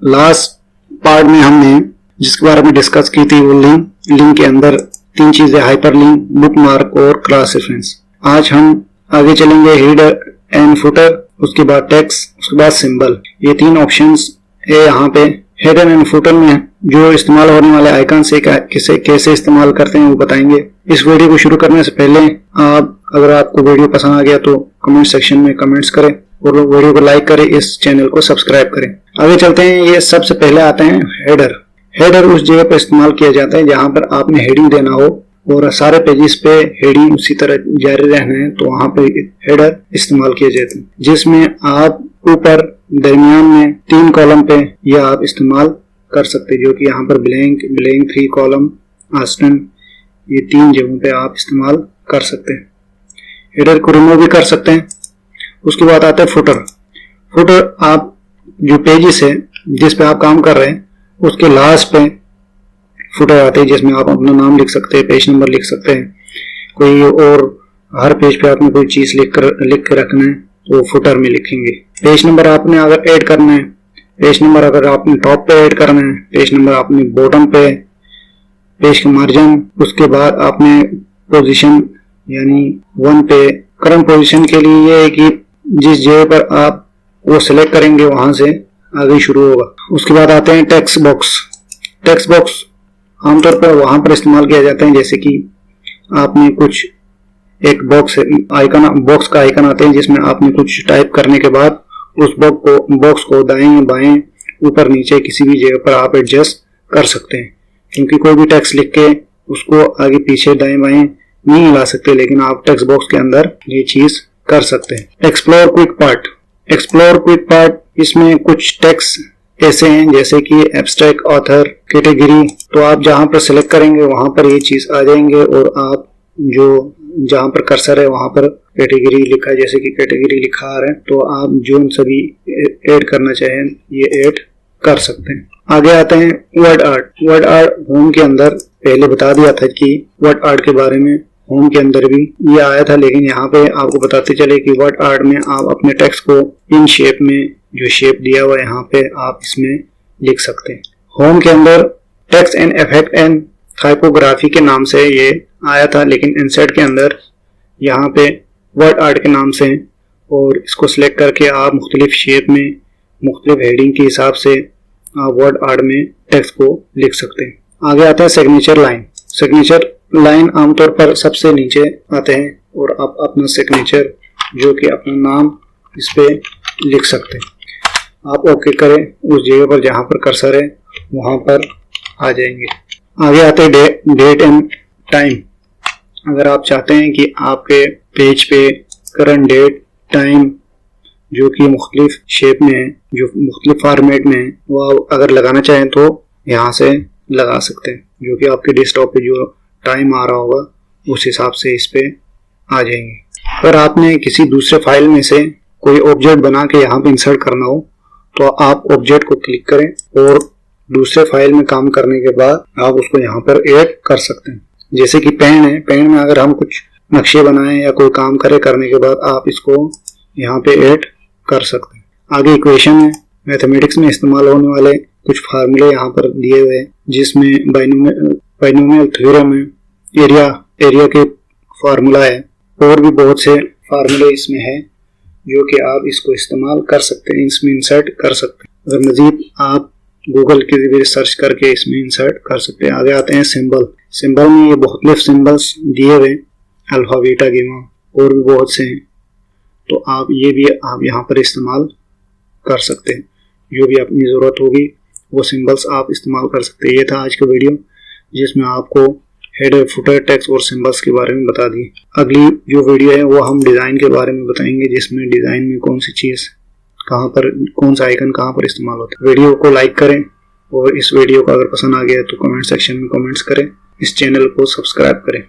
Last part में हमने जिसके बारे में डिस्कस की थी वो लिंक के अंदर 3 चीजें, हाइपर लिंक, बुक मार्क और क्रॉस रेफरेंस। आज हम आगे चलेंगे हेडर एंड फुटर, उसके बाद टेक्स्ट, उसके बाद सिंबल। ये 3 ऑप्शंस है यहाँ पे। हेडर एंड फुटर में जो इस्तेमाल होने वाले आइकन से कैसे इस्तेमाल करते हैं वो बताएंगे। इस वीडियो को शुरू करने से पहले अगर आपको वीडियो पसंद आ गया तो कमेंट सेक्शन में कमेंट्स करें और वीडियो को लाइक करें, इस चैनल को सब्सक्राइब करें। आगे चलते हैं। ये सबसे पहले आते हैं हेडर। हेडर उस जगह पर इस्तेमाल किया जाता है जहां पर आपने हेडिंग देना हो और सारे पेजेस पे हेडिंग उसी तरह जारी रहना है, तो वहां पे हेडर इस्तेमाल किए जाते हैं, जिसमें आप ऊपर दरमियान में 3 कॉलम पे यह आप इस्तेमाल कर सकते हैं, जो कि यहाँ पर ब्लैंक 3 कॉलम, आस्टन, ये 3 जगहों पे आप इस्तेमाल कर सकते हैं। हेडर को रिमूव भी कर सकते हैं। उसके बाद आता है फुटर। फुटर आप जो पेजेस है जिस पे आप काम कर रहे हैं उसके लास्ट पे फुटर आते हैं, जिसमें आप अपना नाम लिख सकते हैं, पेज नंबर लिख सकते हैं, कोई और हर पेज पे आपने कोई चीज लिख के रखना है तो फुटर में लिखेंगे। पेज नंबर आपने अगर ऐड करना है, पेज नंबर अगर आपने टॉप पे ऐड करना है, पेज नंबर आपने बॉटम पे, पेज का मार्जिन, उसके बाद आपने पोजीशन यानी 1 पे। करंट पोजीशन के लिए ये है कि जिस जगह पर आप वो सिलेक्ट करेंगे वहां से आगे शुरू होगा। उसके बाद आते हैं टेक्स्ट बॉक्स। टेक्स्ट बॉक्स आमतौर पर वहां पर इस्तेमाल किया जाता है जैसे कि आपने कुछ एक बॉक्स का आइकन आते हैं जिसमें आपने कुछ टाइप करने के बाद उस बॉक्स को दाएं बाएं ऊपर नीचे किसी भी जगह पर आप एडजस्ट कर सकते हैं, क्योंकि कोई भी टेक्स्ट लिख के उसको आगे पीछे दाएं बाएं नहीं हिला सकते, लेकिन आप टेक्स्ट बॉक्स के अंदर ये चीज कर सकते हैं। Explore quick part. Explore quick part, इसमें कुछ टेक्स्ट ऐसे हैं जैसे कि एब्स्ट्रैक्ट, ऑथर, कैटेगरी, तो आप जहां पर सिलेक्ट करेंगे वहां पर ये चीज आ जाएंगे और आप जो जहां पर कर्सर है वहां पर कैटेगरी लिखा है, जैसे कि कैटेगरी लिखा आ रहा है, तो आप जो सभी ऐड करना चाहें ये ऐड कर सकते हैं। आगे आते हैं word art. Word art home के अंदर पहले बता दिया था कि वर्ड आर्ट के बारे में होम के अंदर भी ये आया था, लेकिन यहाँ पे आपको बताते चले कि वर्ड आर्ट में आप अपने टेक्स्ट को इन शेप में, जो शेप दिया हुआ है यहाँ पे, आप इसमें लिख सकते हैं। होम के अंदर text and effect and typography के नाम से ये आया था, लेकिन इंसर्ट के अंदर यहाँ पे वर्ड आर्ट के नाम से, और इसको सिलेक्ट करके आप मुख्तलिफ शेप में मुख्तलिफ हेडिंग के हिसाब से आप वर्ड आर्ट में टेक्स्ट को लिख सकते हैं। आगे आता है सिग्नेचर लाइन। सिग्नेचर लाइन आमतौर पर सबसे नीचे आते हैं और आप अपना सिग्नेचर जो कि अपना नाम इस पे लिख सकते हैं। आप ओके करें, उस जगह पर जहां पर कर्सर है वहां पर आ जाएंगे। आगे आते हैं डेट एंड टाइम। अगर आप चाहते हैं कि आपके पेज पे करंट डेट, टाइम जो कि मुख्तलिफ शेप में है, जो मुख्तलिफ फॉर्मेट में है, वो आप अगर लगाना चाहें तो यहाँ से लगा सकते हैं, जो कि आपके डेस्कटॉप पे जो टाइम आ रहा होगा उस हिसाब से इस पे आ जाएंगे। अगर आपने किसी दूसरे फाइल में से कोई ऑब्जेक्ट बना के यहाँ पे इंसर्ट करना हो तो आप ऑब्जेक्ट को क्लिक करें और दूसरे फाइल में काम करने के बाद आप उसको यहाँ पर ऐड कर सकते हैं। जैसे कि पेन है, पेन में अगर हम कुछ नक्शे बनाएं या कोई काम करने के बाद आप इसको यहाँ पे ऐड कर सकते हैं। आगे इक्वेशन है। मैथमेटिक्स में इस्तेमाल होने वाले कुछ फार्मूले यहाँ पर दिए हुए हैं, जिसमें बाइनोमियल थ्योरम है, एरिया के फार्मूला है, और भी बहुत से फार्मूले इसमें है जो कि आप इसको इस्तेमाल कर सकते हैं, इसमें इंसर्ट कर सकते हैं। अगर मजीद आप गूगल के भी सर्च करके इसमें इंसर्ट कर सकते हैं। आगे आते हैं सिंबल। सिंबल में ये बहुत सिंबल्स दिए हुए, अल्फा, बीटा, गामा और भी बहुत से हैं, तो आप ये भी आप यहाँ पर इस्तेमाल कर सकते हैं। जो भी अपनी ज़रूरत होगी वो सिंबल्स आप इस्तेमाल कर सकते हैं। ये था आज का वीडियो जिसमें आपको हेडर, फुटर, टेक्स्ट और सिंबल्स के बारे में बता दिए। अगली जो वीडियो है वो हम डिज़ाइन के बारे में बताएंगे, जिसमें डिज़ाइन में कौन सी चीज़ कहाँ पर, कौन सा आइकन कहाँ पर इस्तेमाल होता है। वीडियो को लाइक करें और इस वीडियो को अगर पसंद आ गया तो कमेंट सेक्शन में कमेंट्स करें। इस चैनल को सब्सक्राइब करें।